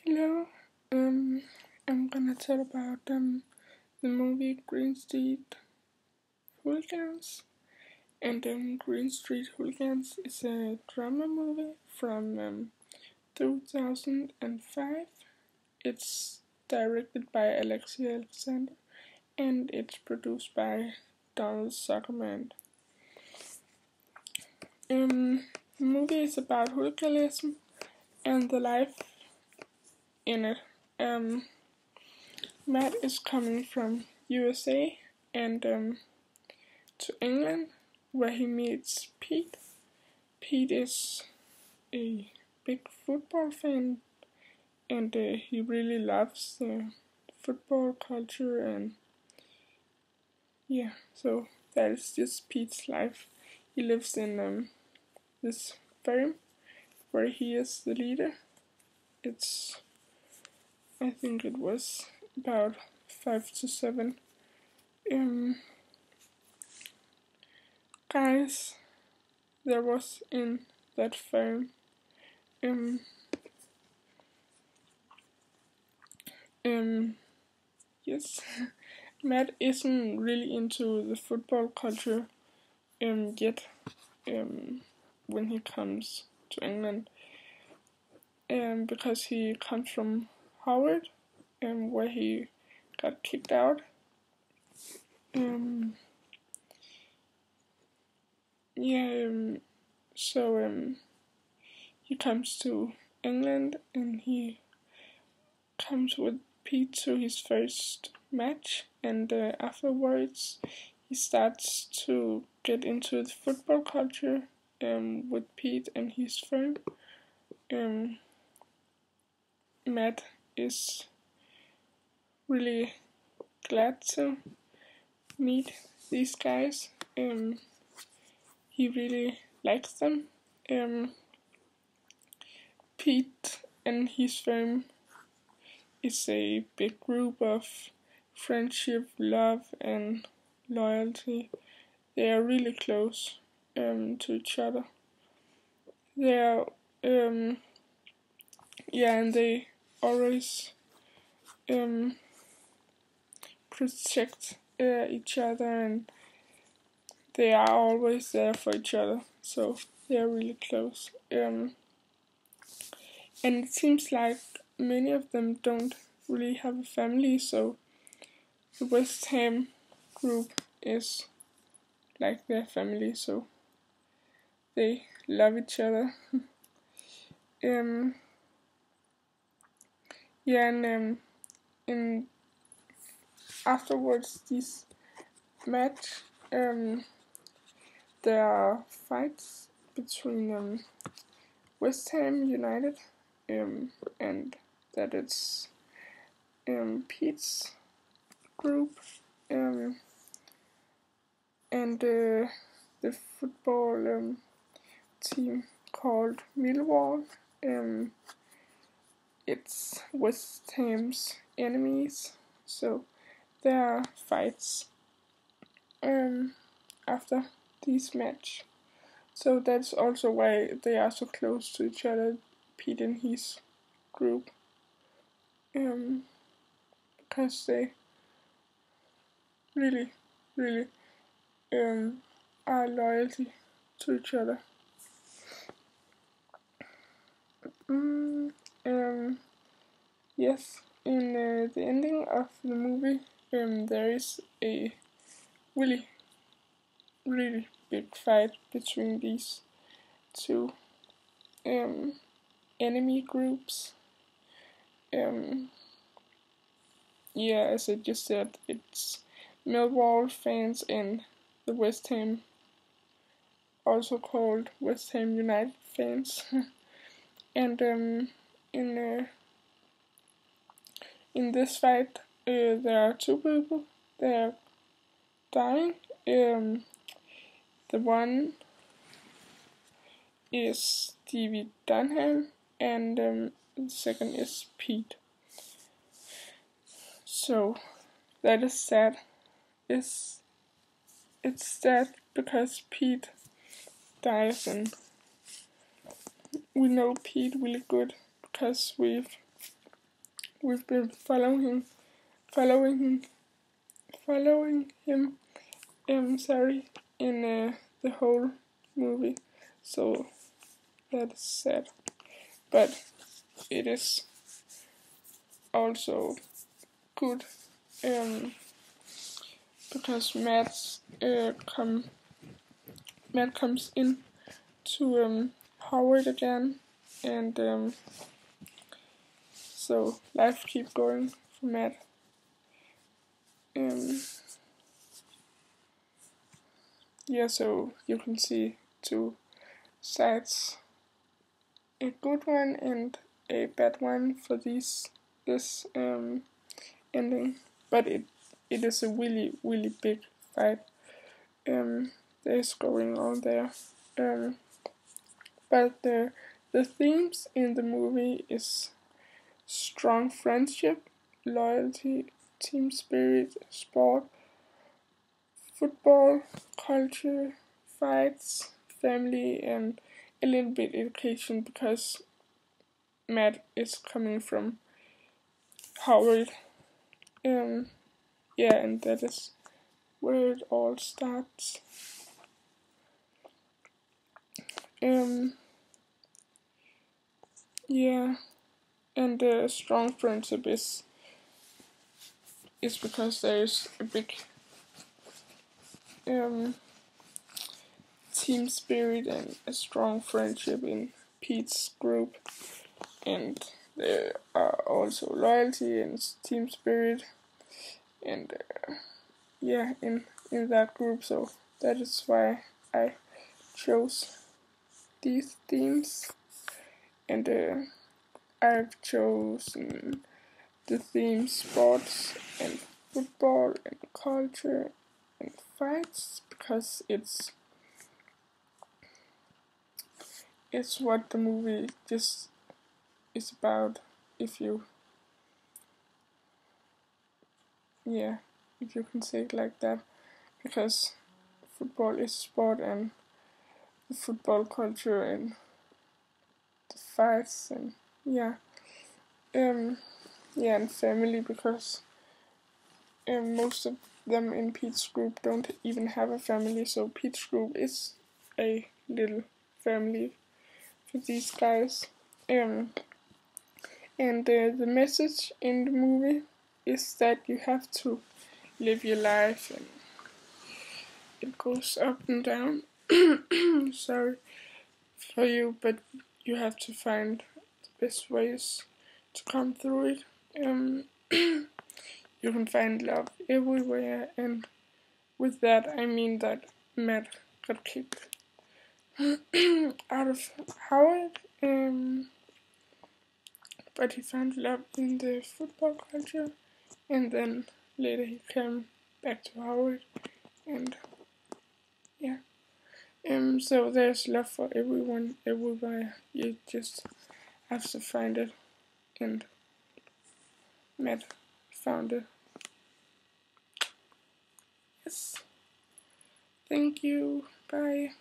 Hello, I'm gonna tell about the movie Green Street Hooligans. And Green Street Hooligans is a drama movie from 2005. It's directed by Alexia Alexander and it's produced by Donald Zuckerman. The movie is about hooliganism and the life in it. Matt is coming from USA and to England, where he meets Pete. Pete is a big football fan, and he really loves the football culture, and so that is just Pete's life. He lives in this farm where he is the leader. I think it was about 5 to 7 guys there was in that farm. Yes, Matt isn't really into the football culture yet when he comes to England, because he comes from Howard, where he got kicked out. So he comes to England and he comes with Pete to his first match, and afterwards he starts to get into the football culture with Pete and his friend. Matt is really glad to meet these guys. He really likes them. Pete and his friend is a big group of friendship, love, and loyalty. They are really close to each other. They are, and they always protect each other, and they are always there for each other. So they are really close. And it seems like many of them don't really have a family, so the West Ham group is like their family, so they love each other. And afterwards this match, there are fights between West Ham United, and that it's Pete's group, and the football team called Millwall. It's West Ham's enemies, so there are fights after this match. So that's also why they are so close to each other, Pete and his group, because they really, really are loyalty to each other. Yes, in the ending of the movie, there is a really, really big fight between these two enemy groups. As I just said, it's Millwall fans and the West Ham, also called West Ham United fans. And in this fight, there are two people that are dying. The one is Stevie Dunham, and the second is Pete. So that is sad. It's sad because Pete dies, and we know Pete really good because we've we've been following him. In the whole movie. So that is sad, but it is also good. Because Matt comes in to Howard again, and so life keeps going for Matt. Yeah, so you can see two sides, a good one and a bad one for this ending, but it is a really big fight that's going on there. But the themes in the movie is strong friendship, loyalty, team spirit, sport, football, culture, fights, family, and a little bit education because Matt is coming from Howard. Yeah, and that is where it all starts. Yeah, and the strong friendship is because there is a big team spirit and a strong friendship in Pete's group, and there are also loyalty and team spirit, and yeah, in that group. So that is why I chose these themes, and I've chosen the theme sports and football and culture and fights because it's what the movie just is about. If you can say it like that, because football is sport and the football culture and the fights and and family, because most of them in Pete's group don't even have a family, so Pete's group is a little family for these guys. And the message in the movie is that you have to live your life, and it goes up and down. Sorry for you, but you have to find the best ways to come through it. You can find love everywhere, and with that I mean that Matt got kicked out of Howard, but he found love in the football culture, and then later he came back to Howard, and yeah. So there's love for everyone, everywhere. You just have to find it, and Matt found it. Yes. Thank you. Bye.